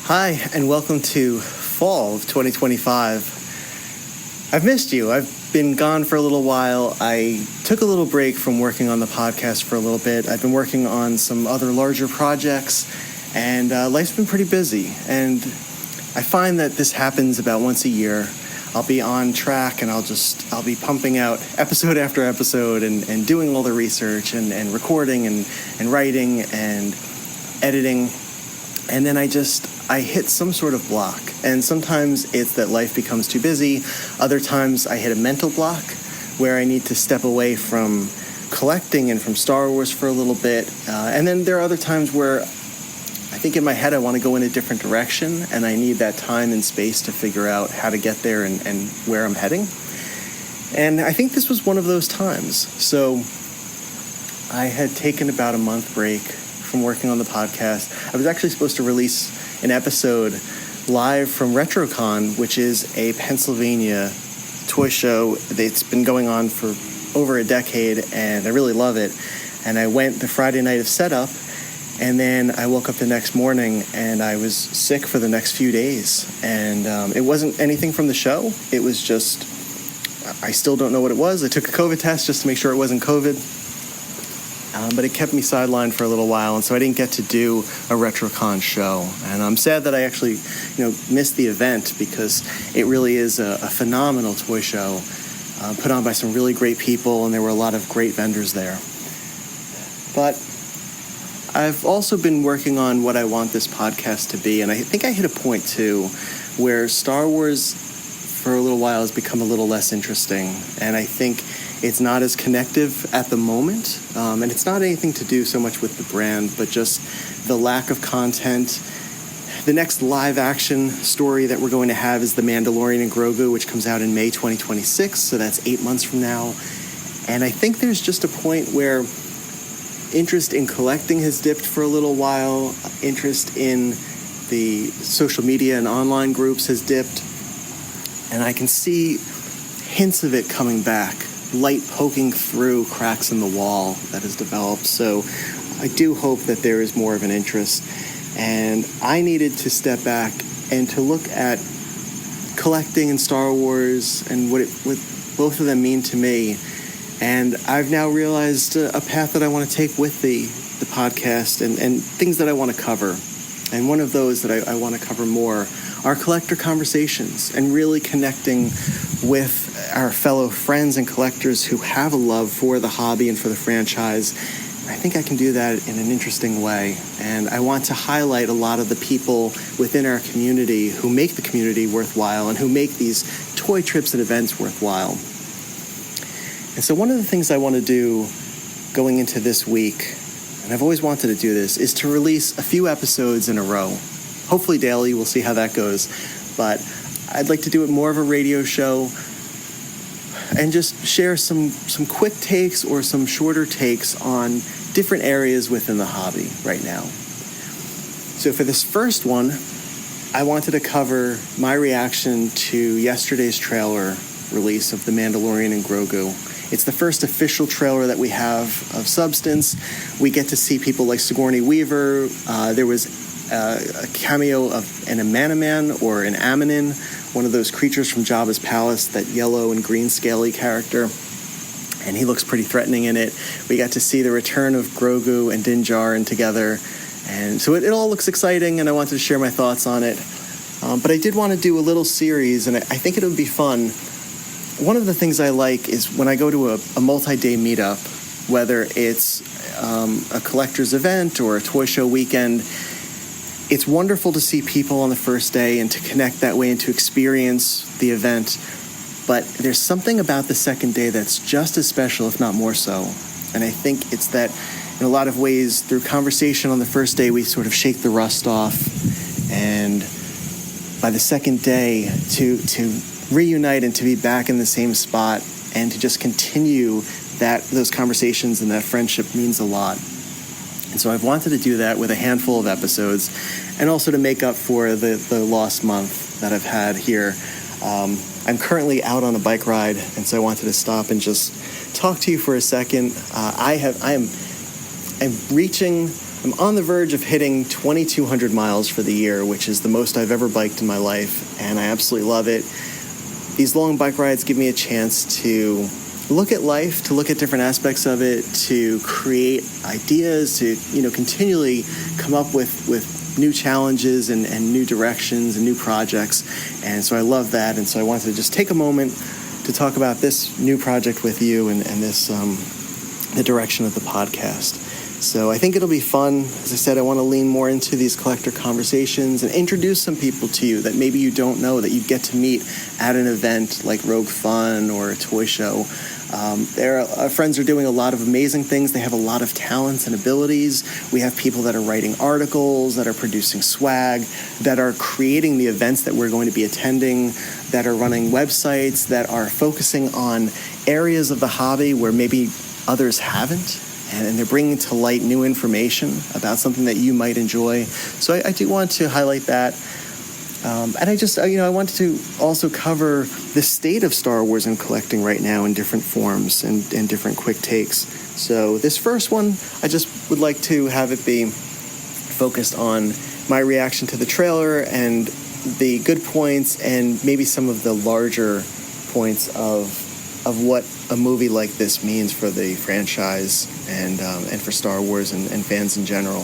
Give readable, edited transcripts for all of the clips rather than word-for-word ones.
Hi, and welcome to fall of 2025. I've missed you. I've been gone for a little while. I took a little break from working on the podcast for a little bit. I've been working on some other larger projects, and life's been pretty busy. And I find that this happens about once a year. I'll be on track, and I'll be pumping out episode after episode and doing all the research and recording and writing and editing. And then I hit some sort of block. And sometimes it's that life becomes too busy. Other times I hit a mental block where I need to step away from collecting and from Star Wars for a little bit. And then there are other times where I think in my head I want to go in a different direction, and I need that time and space to figure out how to get there and where I'm heading. And I think this was one of those times. So I had taken about a month break from working on the podcast. I was actually supposed to release an episode live from RetroCon, which is a Pennsylvania toy show that's been going on for over a decade, and I really love it. And I went the Friday night of setup, and then I woke up the next morning and I was sick for the next few days. And it wasn't anything from the show. It was just, I still don't know what it was. I took a COVID test just to make sure it wasn't COVID. But it kept me sidelined for a little while, and so I didn't get to do a RetroCon show. And I'm sad that I actually, missed the event, because it really is a phenomenal toy show put on by some really great people, and there were a lot of great vendors there. But I've also been working on what I want this podcast to be, and I think I hit a point, too, where Star Wars for a little while has become a little less interesting, and I think it's not as connective at the moment, and it's not anything to do so much with the brand, but just the lack of content. The next live-action story that we're going to have is The Mandalorian and Grogu, which comes out in May 2026, so that's 8 months from now. And I think there's just a point where interest in collecting has dipped for a little while, interest in the social media and online groups has dipped, and I can see hints of it coming back. Light poking through cracks in the wall that has developed. So I do hope that there is more of an interest. And I needed to step back and to look at collecting and Star Wars and what both of them mean to me. And I've now realized a path that I want to take with the podcast and things that I want to cover. And one of those that I want to cover more are collector conversations and really connecting with our fellow friends and collectors who have a love for the hobby and for the franchise. I think I can do that in an interesting way. And I want to highlight a lot of the people within our community who make the community worthwhile and who make these toy trips and events worthwhile. And so one of the things I want to do going into this week, and I've always wanted to do this, is to release a few episodes in a row. Hopefully daily, we'll see how that goes. But I'd like to do it more of a radio show and just share some quick takes or some shorter takes on different areas within the hobby right now. So for this first one, I wanted to cover my reaction to yesterday's trailer release of The Mandalorian and Grogu. It's the first official trailer that we have of substance. We get to see people like Sigourney Weaver. There was a cameo of an Amanaman or an Amanin, one of those creatures from Jabba's palace, that yellow and green scaly character. And he looks pretty threatening in it. We got to see the return of Grogu and Djarin together. And so it all looks exciting, and I wanted to share my thoughts on it. But I did want to do a little series, and I think it would be fun. One of the things I like is when I go to a multi-day meetup, whether it's a collector's event or a toy show weekend, it's wonderful to see people on the first day and to connect that way and to experience the event. But there's something about the second day that's just as special, if not more so. And I think it's that in a lot of ways, through conversation on the first day, we sort of shake the rust off. And by the second day, to reunite and to be back in the same spot and to just continue those conversations and that friendship means a lot. And so I've wanted to do that with a handful of episodes, and also to make up for the lost month that I've had here. I'm currently out on a bike ride, and so I wanted to stop and just talk to you for a second. I'm reaching I'm on the verge of hitting 2,200 miles for the year, which is the most I've ever biked in my life, and I absolutely love it. These long bike rides give me a chance to look at life, to look at different aspects of it, to create ideas, to continually come up with new challenges and new directions and new projects. And so I love that. And so I wanted to just take a moment to talk about this new project with you and this the direction of the podcast. So I think it'll be fun. As I said, I want to lean more into these collector conversations and introduce some people to you that maybe you don't know, that you get to meet at an event like Rogue Fun or a toy show. Our friends are doing a lot of amazing things. They have a lot of talents and abilities. We have people that are writing articles, that are producing swag, that are creating the events that we're going to be attending, that are running websites, that are focusing on areas of the hobby where maybe others haven't. And they're bringing to light new information about something that you might enjoy. So I do want to highlight that. And I wanted to also cover the state of Star Wars and collecting right now in different forms and different quick takes. So this first one, I just would like to have it be focused on my reaction to the trailer and the good points and maybe some of the larger points of what a movie like this means for the franchise and for Star Wars and fans in general.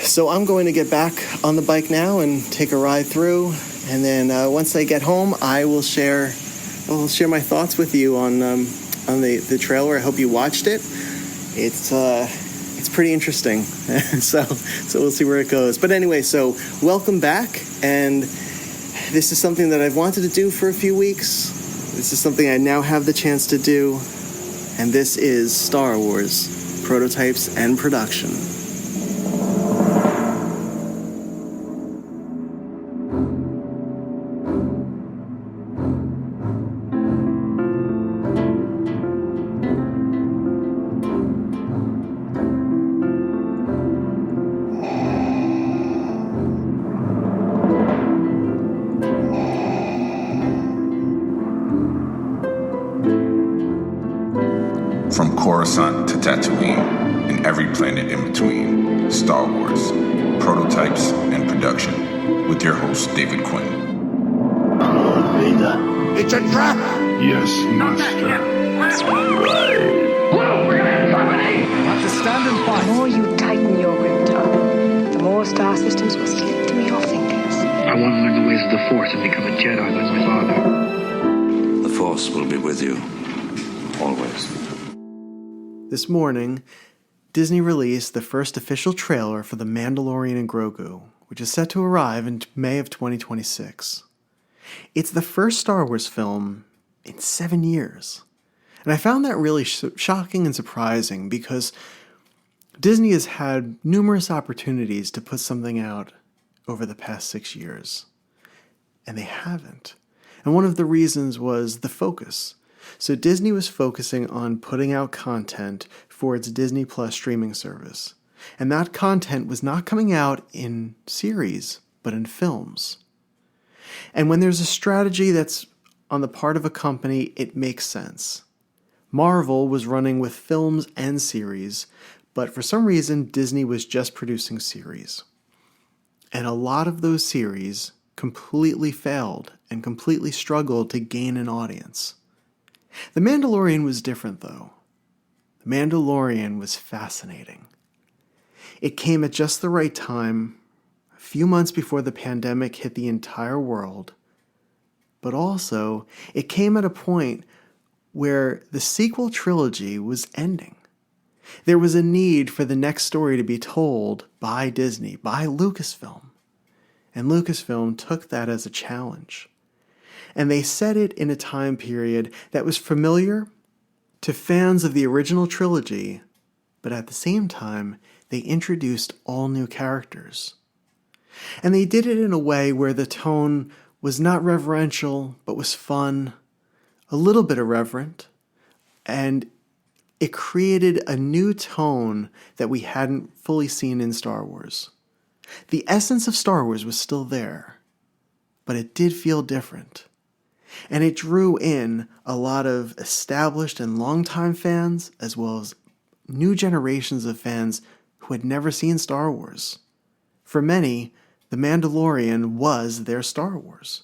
So I'm going to get back on the bike now and take a ride through, and then once I get home, I will share my thoughts with you on the trailer. I hope you watched it. It's pretty interesting. so we'll see where it goes. But anyway, so welcome back, and this is something that I've wanted to do for a few weeks. This is something I now have the chance to do, and this is Star Wars, Prototypes and Production. From Coruscant to Tatooine, and every planet in between, Star Wars, Prototypes and Production, with your host, David Quinn. Vader. It's a trap! Yes, Master. Right. Whoa, we're gonna have company! Have to stand and fight. The more you tighten your grip, John, the more star systems will slip through your fingers. I want to learn the ways of the Force and become a Jedi like my father. The Force will be with you, always. This morning, Disney released the first official trailer for The Mandalorian and Grogu, which is set to arrive in May of 2026. It's the first Star Wars film in 7 years. And I found that really shocking and surprising because Disney has had numerous opportunities to put something out over the past 6 years. And they haven't. And one of the reasons was the focus. So Disney was focusing on putting out content for its Disney Plus streaming service. And that content was not coming out in series, but in films. And when there's a strategy that's on the part of a company, it makes sense. Marvel was running with films and series, but for some reason, Disney was just producing series. And a lot of those series completely failed and completely struggled to gain an audience. The Mandalorian was different, though. The Mandalorian was fascinating. It came at just the right time, a few months before the pandemic hit the entire world, but also it came at a point where the sequel trilogy was ending. There was a need for the next story to be told by Disney, by Lucasfilm. And Lucasfilm took that as a challenge. And they set it in a time period that was familiar to fans of the original trilogy, but at the same time, they introduced all new characters. And they did it in a way where the tone was not reverential, but was fun, a little bit irreverent, and it created a new tone that we hadn't fully seen in Star Wars. The essence of Star Wars was still there, but it did feel different. And it drew in a lot of established and longtime fans, as well as new generations of fans who had never seen Star Wars. For many, The Mandalorian was their Star Wars.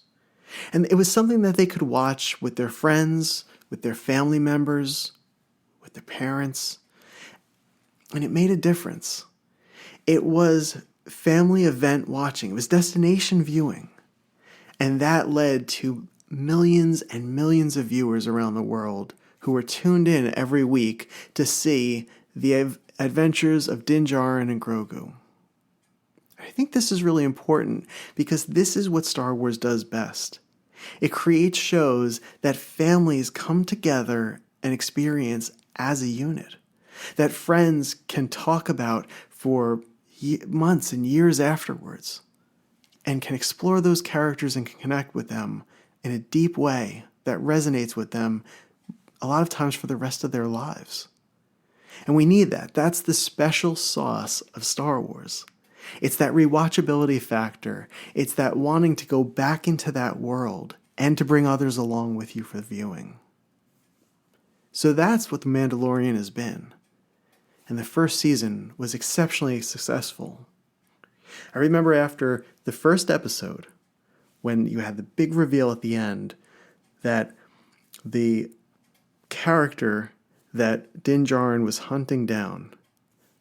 And it was something that they could watch with their friends, with their family members, with their parents. And it made a difference. It was family event watching. It was destination viewing. And that led to millions and millions of viewers around the world who were tuned in every week to see the adventures of Din Djarin and Grogu. I think this is really important because this is what Star Wars does best. It creates shows that families come together and experience as a unit, that friends can talk about for months and years afterwards, and can explore those characters and can connect with them in a deep way that resonates with them a lot of times for the rest of their lives. And we need that. That's the special sauce of Star Wars. It's that rewatchability factor. It's that wanting to go back into that world and to bring others along with you for the viewing. So that's what The Mandalorian has been. And the first season was exceptionally successful. I remember after the first episode, when you had the big reveal at the end, that the character that Din Djarin was hunting down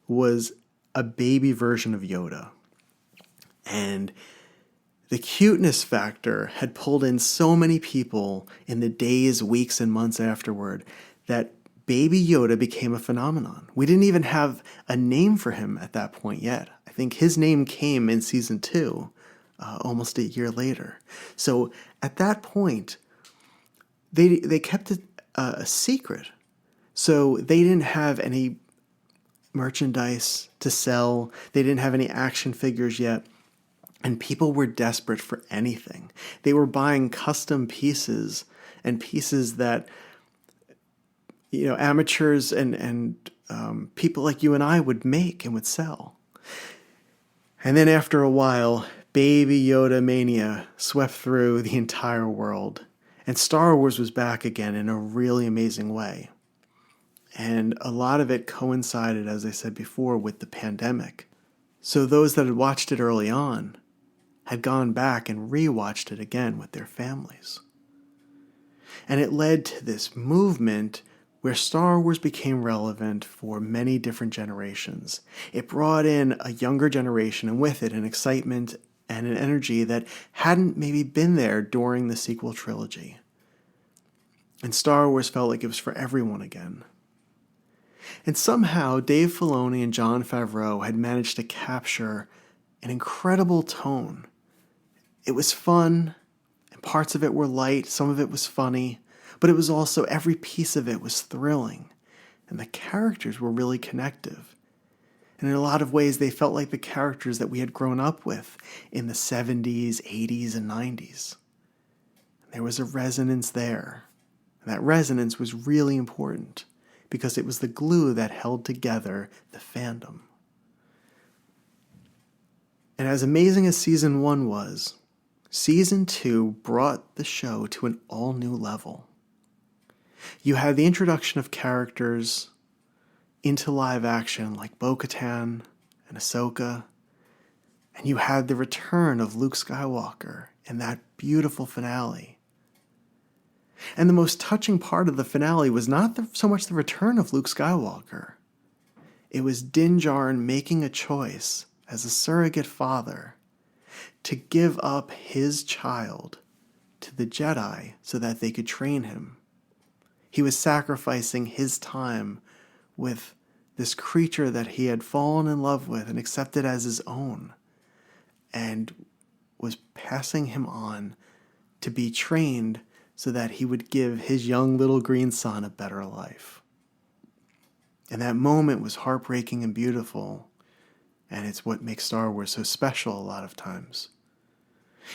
was a baby version of Yoda. And the cuteness factor had pulled in so many people in the days, weeks, and months afterward that Baby Yoda became a phenomenon. We didn't even have a name for him at that point yet. I think his name came in season 2, almost a year later. So at that point, they kept it a secret. So they didn't have any merchandise to sell. They didn't have any action figures yet. And people were desperate for anything. They were buying custom pieces and pieces that, you know, amateurs and people like you and I would make and would sell. And then after a while, Baby Yoda mania swept through the entire world. And Star Wars was back again in a really amazing way. And a lot of it coincided, as I said before, with the pandemic. So those that had watched it early on had gone back and rewatched it again with their families. And it led to this movement where Star Wars became relevant for many different generations. It brought in a younger generation, and with it an excitement and an energy that hadn't maybe been there during the sequel trilogy. And Star Wars felt like it was for everyone again. And somehow Dave Filoni and Jon Favreau had managed to capture an incredible tone. It was fun, and parts of it were light, some of it was funny, but it was also, every piece of it was thrilling, and the characters were really connective. And in a lot of ways, they felt like the characters that we had grown up with in the 70s, 80s, and 90s. There was a resonance there. And that resonance was really important because it was the glue that held together the fandom. And as amazing as Season 1 was, Season 2 brought the show to an all-new level. You had the introduction of characters into live action like Bo-Katan and Ahsoka, and you had the return of Luke Skywalker in that beautiful finale. And the most touching part of the finale was not so much the return of Luke Skywalker. It was Din Djarin making a choice as a surrogate father to give up his child to the Jedi so that they could train him. He was sacrificing his time with this creature that he had fallen in love with and accepted as his own, and was passing him on to be trained so that he would give his young little green son a better life. And that moment was heartbreaking and beautiful, and it's what makes Star Wars so special a lot of times.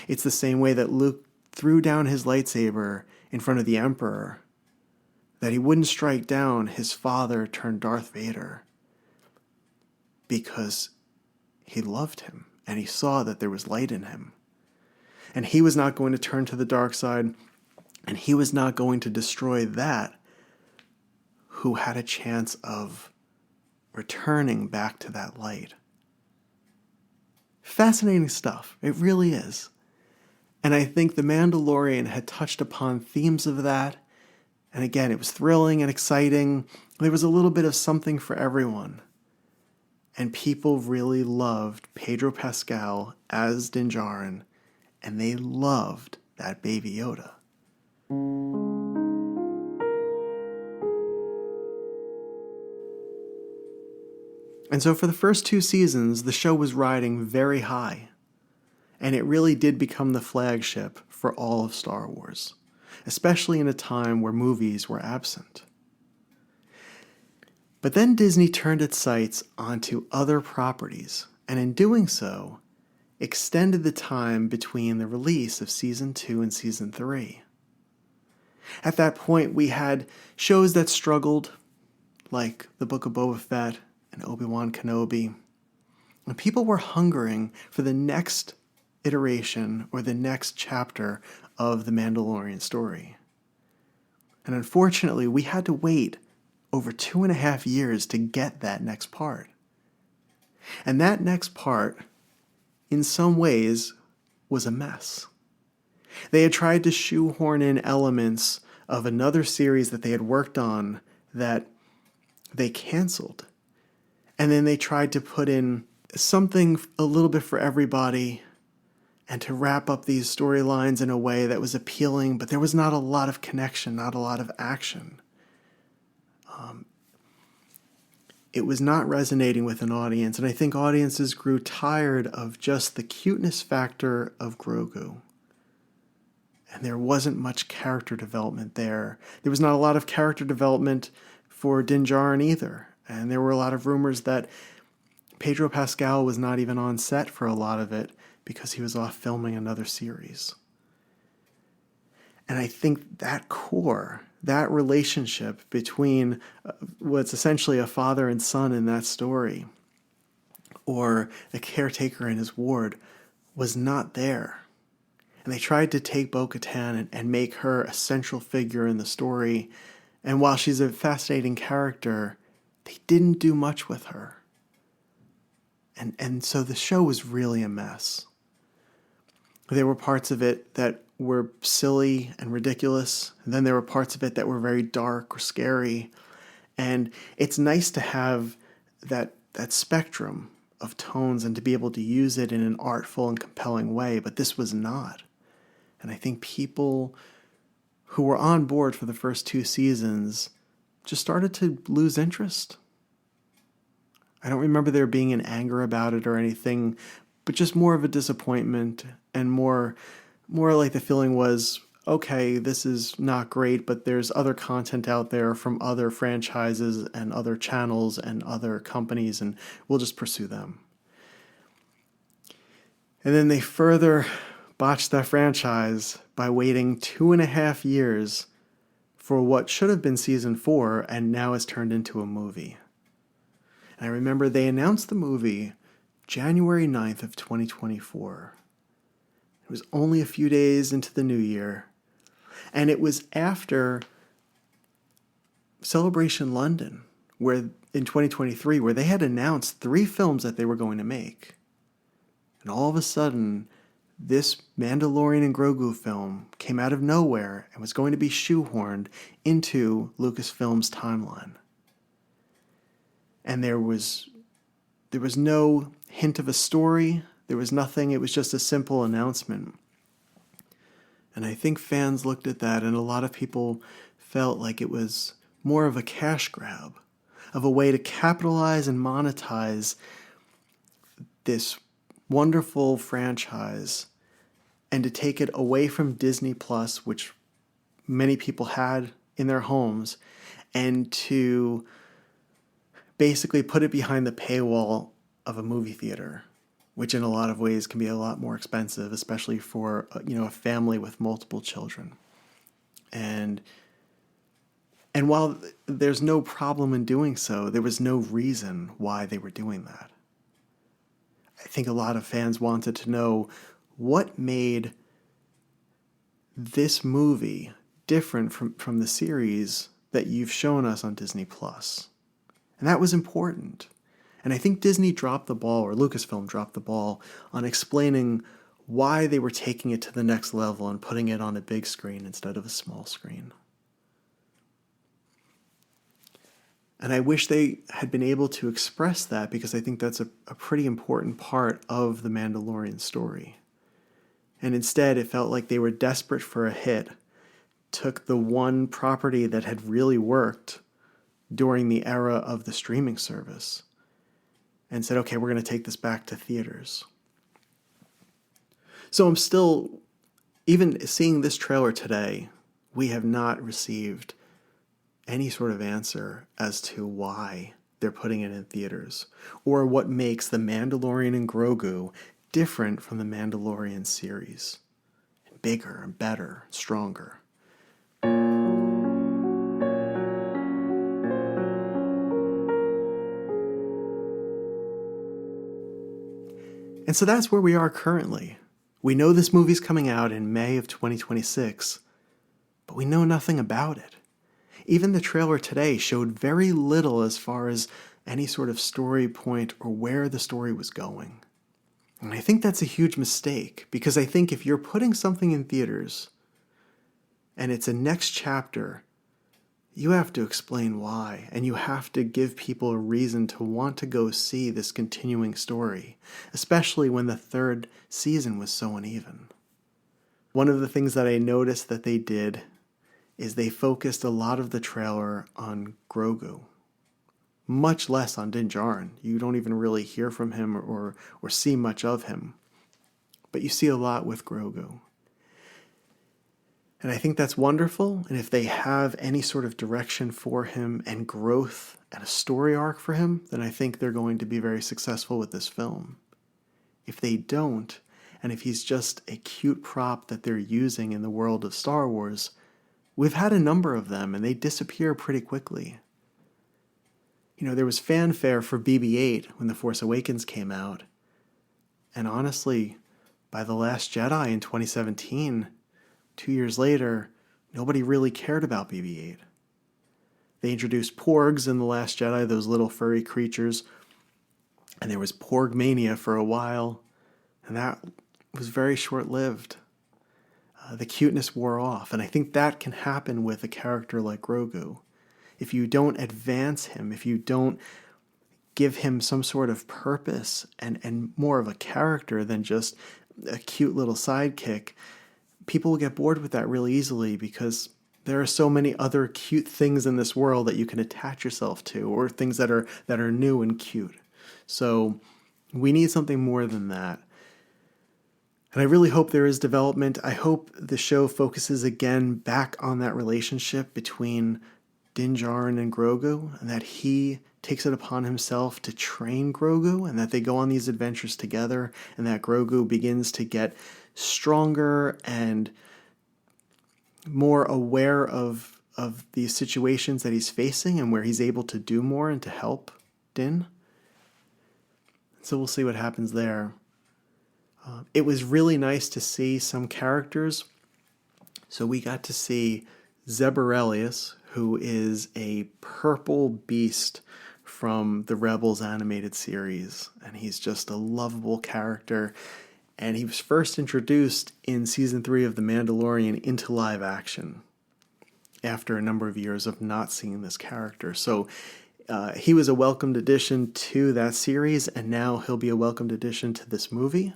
It's the same way that Luke threw down his lightsaber in front of the Emperor, that he wouldn't strike down his father turned Darth Vader, because he loved him and he saw that there was light in him. And he was not going to turn to the dark side, and he was not going to destroy that who had a chance of returning back to that light. Fascinating stuff. It really is. And I think The Mandalorian had touched upon themes of that. And again, it was thrilling and exciting. There was a little bit of something for everyone. And people really loved Pedro Pascal as Din Djarin, and they loved that Baby Yoda. And so for the first 2 seasons, the show was riding very high. And it really did become the flagship for all of Star Wars, especially in a time where movies were absent. But then Disney turned its sights onto other properties, and in doing so, extended the time between the release of Season 2 and Season 3. At that point, we had shows that struggled, like The Book of Boba Fett and Obi-Wan Kenobi, and people were hungering for the next iteration or the next chapter of the Mandalorian story. And unfortunately, we had to wait over 2.5 years to get that next part. And that next part, in some ways, was a mess. They had tried to shoehorn in elements of another series that they had worked on that they canceled. And then they tried to put in something a little bit for everybody and to wrap up these storylines in a way that was appealing, but there was not a lot of connection, not a lot of action. It was not resonating with an audience, and I think audiences grew tired of just the cuteness factor of Grogu. And there wasn't much character development there. There was not a lot of character development for Din Djarin either. And there were a lot of rumors that Pedro Pascal was not even on set for a lot of it because he was off filming another series. And I think that core, that relationship between what's essentially a father and son in that story, or a caretaker and his ward, was not there. And they tried to take Bo-Katan and make her a central figure in the story. And while she's a fascinating character, they didn't do much with her. And so the show was really a mess. There were parts of it that were silly and ridiculous. And then there were parts of it that were very dark or scary. And it's nice to have that spectrum of tones and to be able to use it in an artful and compelling way. But this was not. And I think people who were on board for the first 2 seasons just started to lose interest. I don't remember there being an anger about it or anything, but just more of a disappointment and more like the feeling was, okay, this is not great, but there's other content out there from other franchises and other channels and other companies, and we'll just pursue them. And then they further botched that franchise by waiting 2.5 years for what should have been season 4 and now has turned into a movie. And I remember they announced the movie January 9th of 2024. It was only a few days into the new year. And it was after Celebration London, where in 2023, where they had announced 3 films that they were going to make. And all of a sudden, this Mandalorian and Grogu film came out of nowhere and was going to be shoehorned into Lucasfilm's timeline. And there was no hint of a story. There was nothing. It was just a simple announcement. And I think fans looked at that, and a lot of people felt like it was more of a cash grab, of a way to capitalize and monetize this wonderful franchise and to take it away from Disney Plus, which many people had in their homes, and to basically put it behind the paywall of a movie theater, which in a lot of ways can be a lot more expensive, especially for a family with multiple children. And while there's no problem in doing so, there was no reason why they were doing that. I think a lot of fans wanted to know what made this movie different from the series that you've shown us on Disney Plus. And that was important. And I think Disney dropped the ball, or Lucasfilm dropped the ball, on explaining why they were taking it to the next level and putting it on a big screen instead of a small screen. And I wish they had been able to express that, because I think that's a pretty important part of the Mandalorian story. And instead, it felt like they were desperate for a hit, took the one property that had really worked during the era of the streaming service, and said, okay, we're going to take this back to theaters. So I'm still, even seeing this trailer today, we have not received any sort of answer as to why they're putting it in theaters, or what makes The Mandalorian and Grogu different from the Mandalorian series, and bigger and better, and stronger. And so that's where we are currently. We know this movie's coming out in May of 2026, but we know nothing about it. Even the trailer today showed very little as far as any sort of story point or where the story was going. And I think that's a huge mistake, because I think if you're putting something in theaters and it's a next chapter, you have to explain why, and you have to give people a reason to want to go see this continuing story, especially when the third season was so uneven. One of the things that I noticed that they did is they focused a lot of the trailer on Grogu, much less on Djarin. You don't even really hear from him or see much of him, but you see a lot with Grogu. And I think that's wonderful, and if they have any sort of direction for him and growth and a story arc for him, then I think they're going to be very successful with this film. If they don't, and if he's just a cute prop that they're using in the world of Star Wars, we've had a number of them, and they disappear pretty quickly. You know, there was fanfare for BB-8 when The Force Awakens came out, and honestly, by The Last Jedi in 2017, 2 years later, nobody really cared about BB-8. They introduced porgs in The Last Jedi, those little furry creatures, and there was porg mania for a while, and that was very short-lived. The cuteness wore off, and I think that can happen with a character like Grogu. If you don't advance him, if you don't give him some sort of purpose and more of a character than just a cute little sidekick, people will get bored with that really easily, because there are so many other cute things in this world that you can attach yourself to, or things that are new and cute. So we need something more than that. And I really hope there is development. I hope the show focuses again back on that relationship between Din Djarin and Grogu, and that he takes it upon himself to train Grogu, and that they go on these adventures together, and that Grogu begins to get stronger and more aware of the situations that he's facing, and where he's able to do more and to help Din. So we'll see what happens there. It was really nice to see some characters. So we got to see Zebarelius, who is a purple beast from the Rebels animated series, and he's just a lovable character. And he was first introduced in Season 3 of The Mandalorian into live action after a number of years of not seeing this character. So he was a welcomed addition to that series, and now he'll be a welcomed addition to this movie.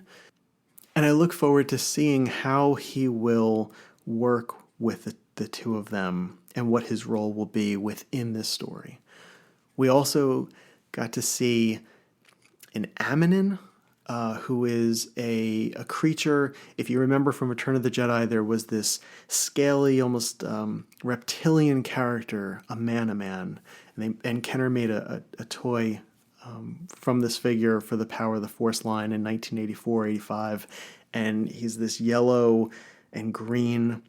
And I look forward to seeing how he will work with the two of them and what his role will be within this story. We also got to see an Ammonin, who is a creature. If you remember from Return of the Jedi, there was this scaly, almost reptilian character, a man. And Kenner made a toy from this figure for the Power of the Force line in 1984-85. And he's this yellow and green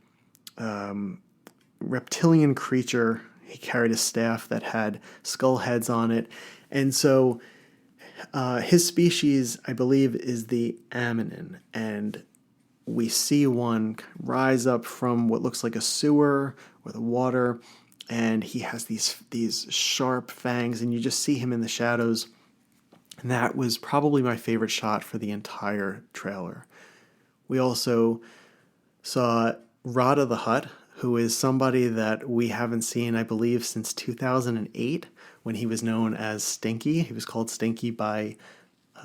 reptilian creature. He carried a staff that had skull heads on it. And so his species, I believe, is the Ammonin, and we see one rise up from what looks like a sewer or the water, and he has these sharp fangs, and you just see him in the shadows. And that was probably my favorite shot for the entire trailer. We also saw Rada the Hutt, who is somebody that we haven't seen, I believe, since 2008, when he was known as Stinky. He was called Stinky by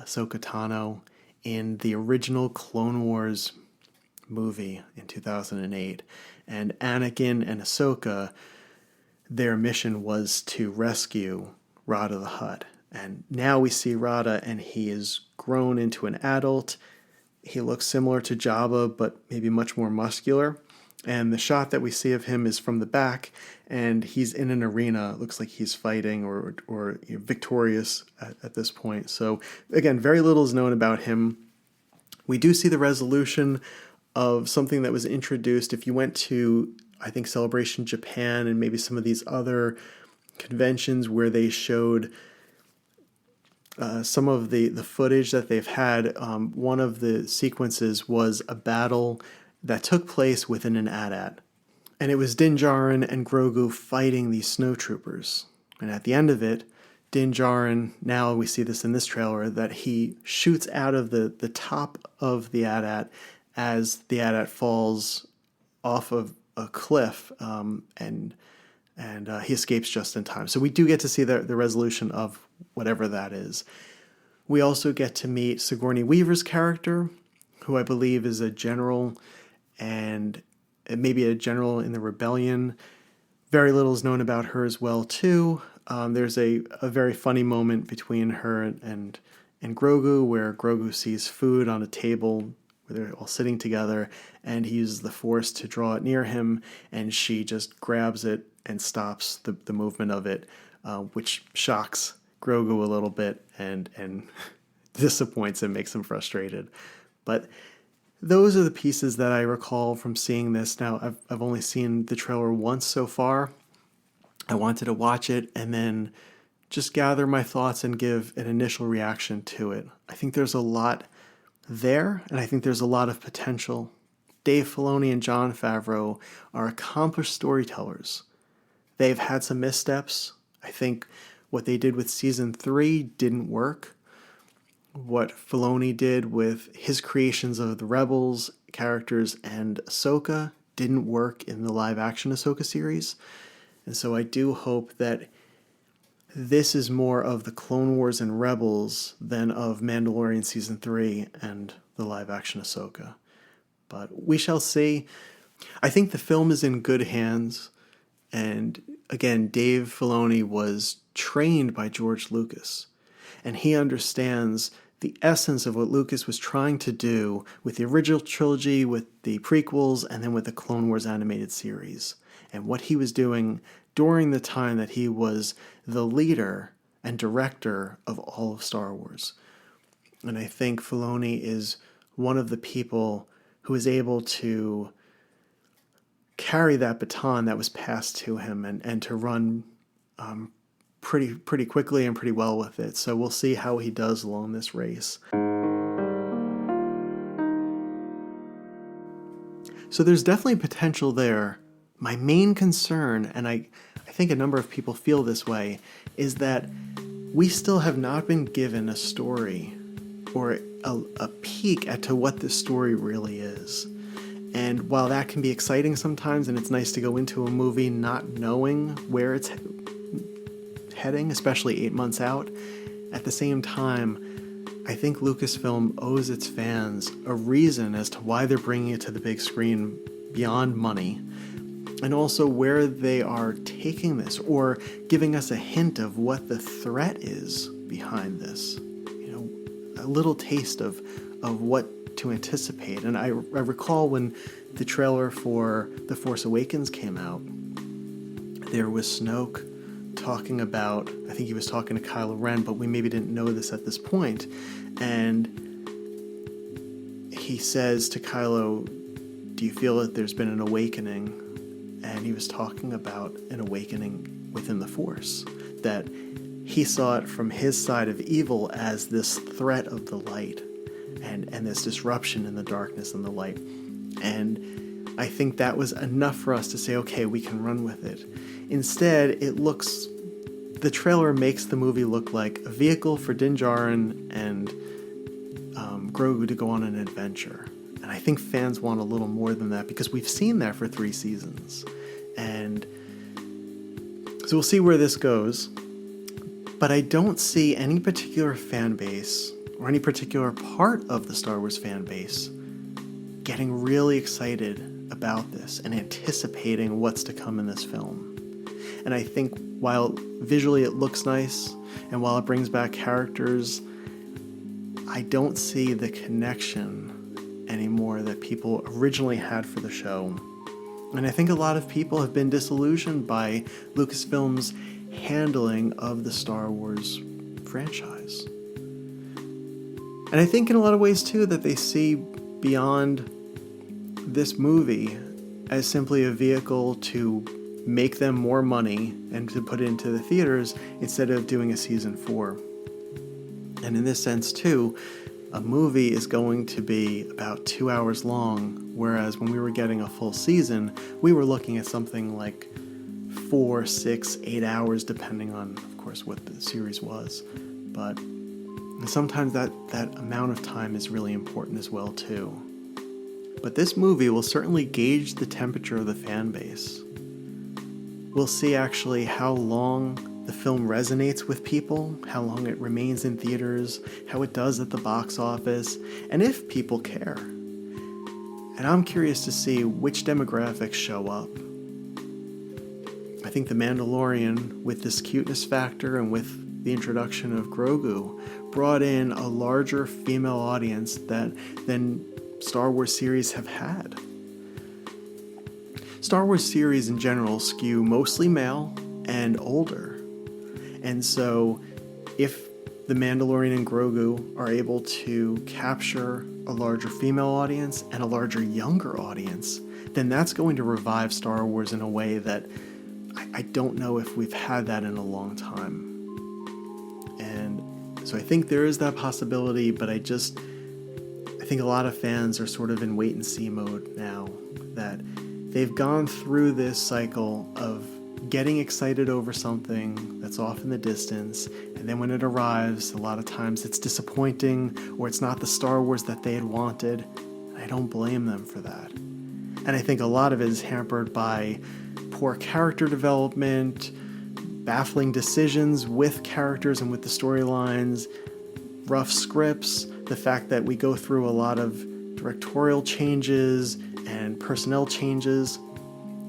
Ahsoka Tano in the original Clone Wars movie in 2008. And Anakin and Ahsoka, their mission was to rescue Rada the Hutt. And now we see Rada, and he is grown into an adult. He looks similar to Jabba, but maybe much more muscular. And the shot that we see of him is from the back, and he's in an arena. It looks like he's fighting or victorious at this point. So again, very little is known about him. We do see the resolution of something that was introduced. If you went to, I think, Celebration Japan and maybe some of these other conventions where they showed some of the footage that they've had, one of the sequences was a battle that took place within an AT-AT. And it was Din Djarin and Grogu fighting these snowtroopers. And at the end of it, Din Djarin, now we see this in this trailer, that he shoots out of the top of the AT-AT as the AT-AT falls off of a cliff, and he escapes just in time. So we do get to see the resolution of whatever that is. We also get to meet Sigourney Weaver's character, who I believe is a general, and maybe a general in the rebellion. Very little is known about her as well, too. There's a very funny moment between her and Grogu, where Grogu sees food on a table where they're all sitting together, and he uses the Force to draw it near him, and she just grabs it and stops the movement of it, which shocks Grogu a little bit and disappoints him, makes him frustrated. But those are the pieces that I recall from seeing this. Now, I've only seen the trailer once so far. I wanted to watch it and then just gather my thoughts and give an initial reaction to it. I think there's a lot there, and I think there's a lot of potential. Dave Filoni and Jon Favreau are accomplished storytellers. They've had some missteps. I think what they did with season 3 didn't work. What Filoni did with his creations of the Rebels characters and Ahsoka didn't work in the live-action Ahsoka series. And so I do hope that this is more of the Clone Wars and Rebels than of Mandalorian Season 3 and the live-action Ahsoka. But we shall see. I think the film is in good hands. And again, Dave Filoni was trained by George Lucas. And he understands the essence of what Lucas was trying to do with the original trilogy, with the prequels, and then with the Clone Wars animated series. And what he was doing during the time that he was the leader and director of all of Star Wars. And I think Filoni is one of the people who is able to carry that baton that was passed to him and to run pretty quickly and pretty well with it. So we'll see how he does along this race. So there's definitely potential there. My main concern, and I think a number of people feel this way, is that we still have not been given a story or a peek at to what this story really is. And while that can be exciting sometimes, and it's nice to go into a movie not knowing where it's heading, especially 8 months out, at the same time, I think Lucasfilm owes its fans a reason as to why they're bringing it to the big screen beyond money, and also where they are taking this, or giving us a hint of what the threat is behind this. A little taste of what to anticipate. And I recall when the trailer for The Force Awakens came out, there was Snoke talking about, I think he was talking to Kylo Ren, but we maybe didn't know this at this point, and he says to Kylo, do you feel that there's been an awakening? And he was talking about an awakening within the Force, that he saw it from his side of evil as this threat of the light and this disruption in the darkness and the light. And I think that was enough for us to say, okay, we can run with it. Instead, the trailer makes the movie look like a vehicle for Din Djarin and Grogu to go on an adventure. And I think fans want a little more than that because we've seen that for 3 seasons. And so we'll see where this goes. But I don't see any particular fan base or any particular part of the Star Wars fan base getting really excited about this and anticipating what's to come in this film. And I think while visually it looks nice and while it brings back characters, I don't see the connection anymore that people originally had for the show. And I think a lot of people have been disillusioned by Lucasfilm's handling of the Star Wars franchise. And I think in a lot of ways too that they see beyond this movie as simply a vehicle to make them more money and to put it into the theaters instead of doing a season 4. And in this sense too, a movie is going to be about 2 hours long, whereas when we were getting a full season, we were looking at something like 4, 6, 8 hours, depending on, of course, what the series was. But sometimes that amount of time is really important as well too. But this movie will certainly gauge the temperature of the fan base. We'll see actually how long the film resonates with people, how long it remains in theaters, how it does at the box office, and if people care. And I'm curious to see which demographics show up. I think The Mandalorian, with this cuteness factor and with the introduction of Grogu, brought in a larger female audience than Star Wars series have had. Star Wars series in general skew mostly male and older. And so if The Mandalorian and Grogu are able to capture a larger female audience and a larger younger audience, then that's going to revive Star Wars in a way that I don't know if we've had that in a long time. And so I think there is that possibility, but I think a lot of fans are sort of in wait and see mode now, that they've gone through this cycle of getting excited over something that's off in the distance, and then when it arrives, a lot of times it's disappointing or it's not the Star Wars that they had wanted. I don't blame them for that. And I think a lot of it is hampered by poor character development, baffling decisions with characters and with the storylines, rough scripts, the fact that we go through a lot of directorial changes and personnel changes.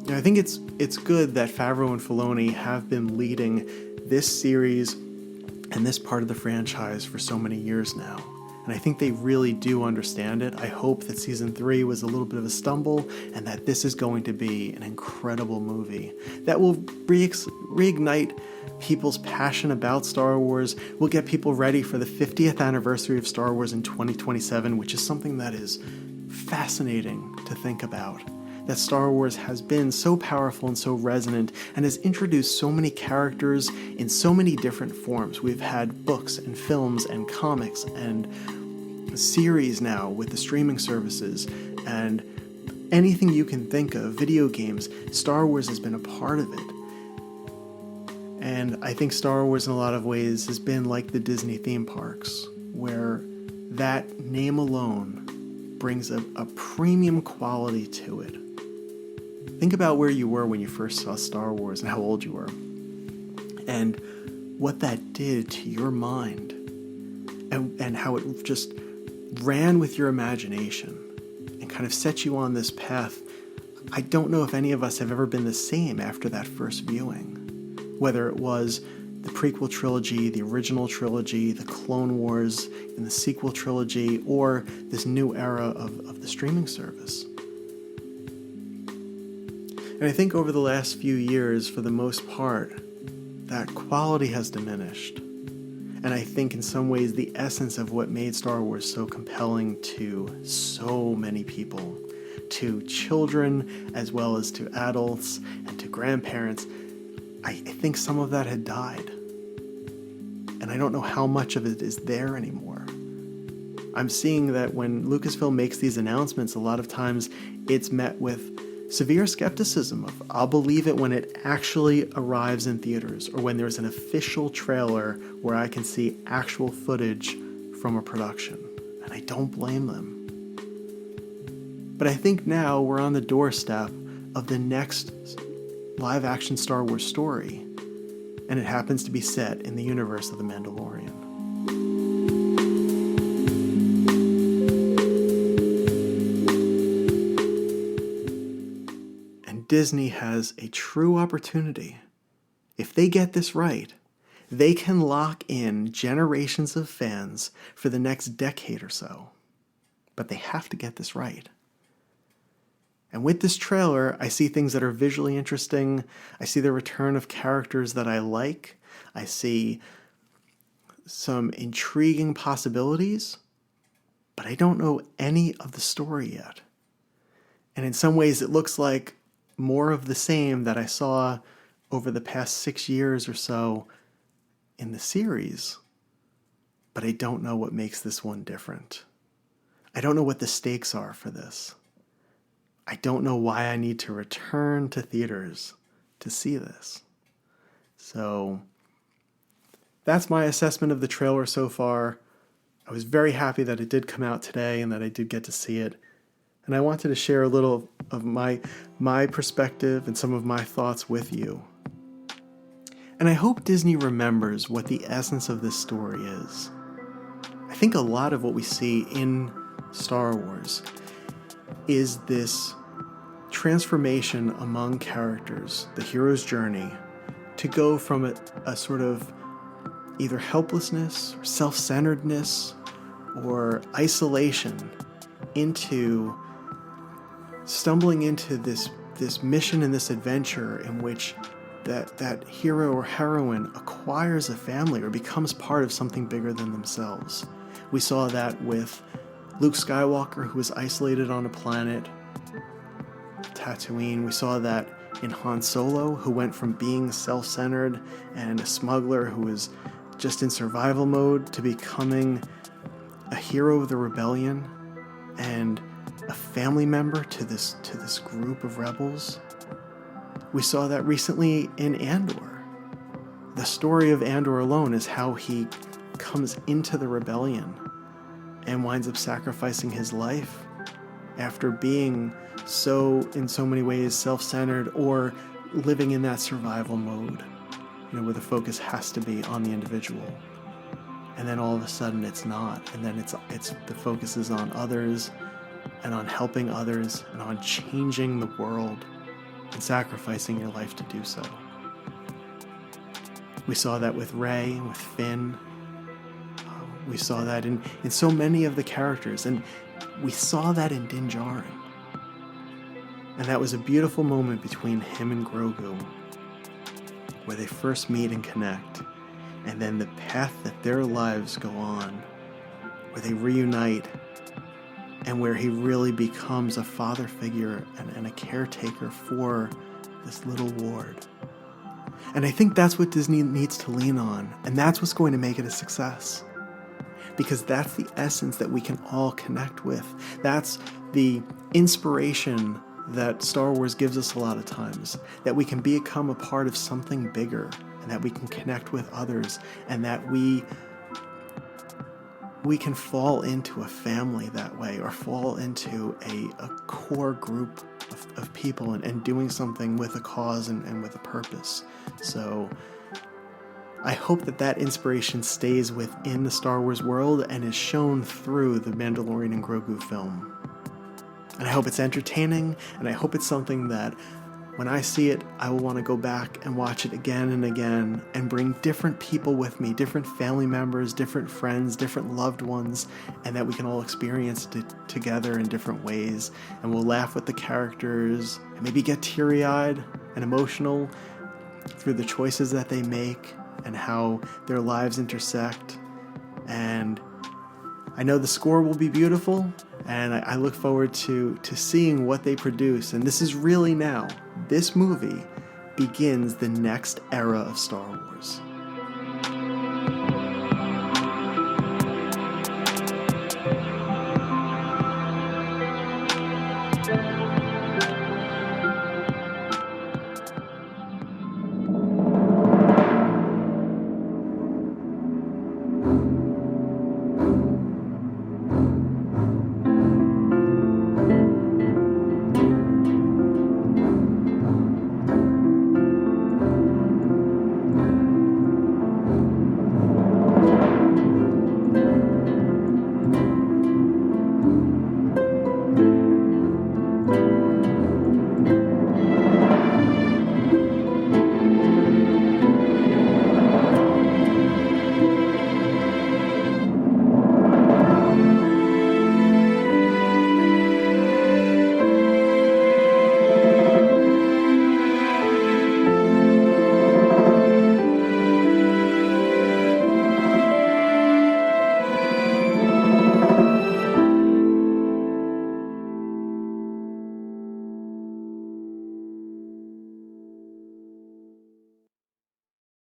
And I think it's good that Favreau and Filoni have been leading this series and this part of the franchise for so many years now. And I think they really do understand it. I hope that season 3 was a little bit of a stumble and that this is going to be an incredible movie that will reignite people's passion about Star Wars. We'll get people ready for the 50th anniversary of Star Wars in 2027, which is something that is fascinating to think about. That Star Wars has been so powerful and so resonant and has introduced so many characters in so many different forms. We've had books and films and comics and series now with the streaming services and anything you can think of, video games. Star Wars has been a part of it. And I think Star Wars in a lot of ways has been like the Disney theme parks, where that name alone brings a premium quality to it. Think about where you were when you first saw Star Wars and how old you were, and what that did to your mind, and how it just ran with your imagination and kind of set you on this path. I don't know if any of us have ever been the same after that first viewing, whether it was the prequel trilogy, the original trilogy, the Clone Wars, and the sequel trilogy, or this new era of the streaming service. And I think over the last few years, for the most part, that quality has diminished. And I think in some ways the essence of what made Star Wars so compelling to so many people, to children as well as to adults and to grandparents, I think some of that had died. And I don't know how much of it is there anymore. I'm seeing that when Lucasfilm makes these announcements, a lot of times it's met with severe skepticism of I'll believe it when it actually arrives in theaters or when there's an official trailer where I can see actual footage from a production. And I don't blame them. But I think now we're on the doorstep of the next live-action Star Wars story, and it happens to be set in the universe of The Mandalorian. And Disney has a true opportunity. If they get this right, they can lock in generations of fans for the next decade or so. But they have to get this right. And with this trailer, I see things that are visually interesting. I see the return of characters that I like. I see some intriguing possibilities, but I don't know any of the story yet. And in some ways, it looks like more of the same that I saw over the past 6 years or so in the series, but I don't know what makes this one different. I don't know what the stakes are for this. I don't know why I need to return to theaters to see this. So that's my assessment of the trailer so far. I was very happy that it did come out today and that I did get to see it. And I wanted to share a little of my perspective and some of my thoughts with you. And I hope Disney remembers what the essence of this story is. I think a lot of what we see in Star Wars is this transformation among characters, the hero's journey, to go from a sort of either helplessness or self-centeredness or isolation into stumbling into this mission and this adventure in which that hero or heroine acquires a family or becomes part of something bigger than themselves. We saw that with Luke Skywalker, who was isolated on a planet, Tatooine. We saw that in Han Solo, who went from being self-centered and a smuggler who was just in survival mode to becoming a hero of the rebellion and a family member to this group of rebels. We saw that recently in Andor. The story of Andor alone is how he comes into the rebellion and winds up sacrificing his life after being in so many ways self-centered or living in that survival mode, where the focus has to be on the individual. And then all of a sudden it's not, and then it's the focus is on others and on helping others and on changing the world and sacrificing your life to do so. We saw that with Rey, with Finn. We saw that in so many of the characters, and we saw that in Djarin. And that was a beautiful moment between him and Grogu, where they first meet and connect, and then the path that their lives go on, where they reunite, and where he really becomes a father figure and a caretaker for this little ward. And I think that's what Disney needs to lean on, and that's what's going to make it a success. Because that's the essence that we can all connect with. That's the inspiration that Star Wars gives us a lot of times, that we can become a part of something bigger, and that we can connect with others, and that we can fall into a family that way, or fall into a core group of people and doing something with a cause and with a purpose. So I hope that inspiration stays within the Star Wars world and is shown through the Mandalorian and Grogu film. And I hope it's entertaining, and I hope it's something that when I see it, I will want to go back and watch it again and again and bring different people with me, different family members, different friends, different loved ones, and that we can all experience it together in different ways. And we'll laugh with the characters and maybe get teary-eyed and emotional through the choices that they make and how their lives intersect. And I know the score will be beautiful, and I look forward to seeing what they produce. And this is really now, this movie begins the next era of Star Wars.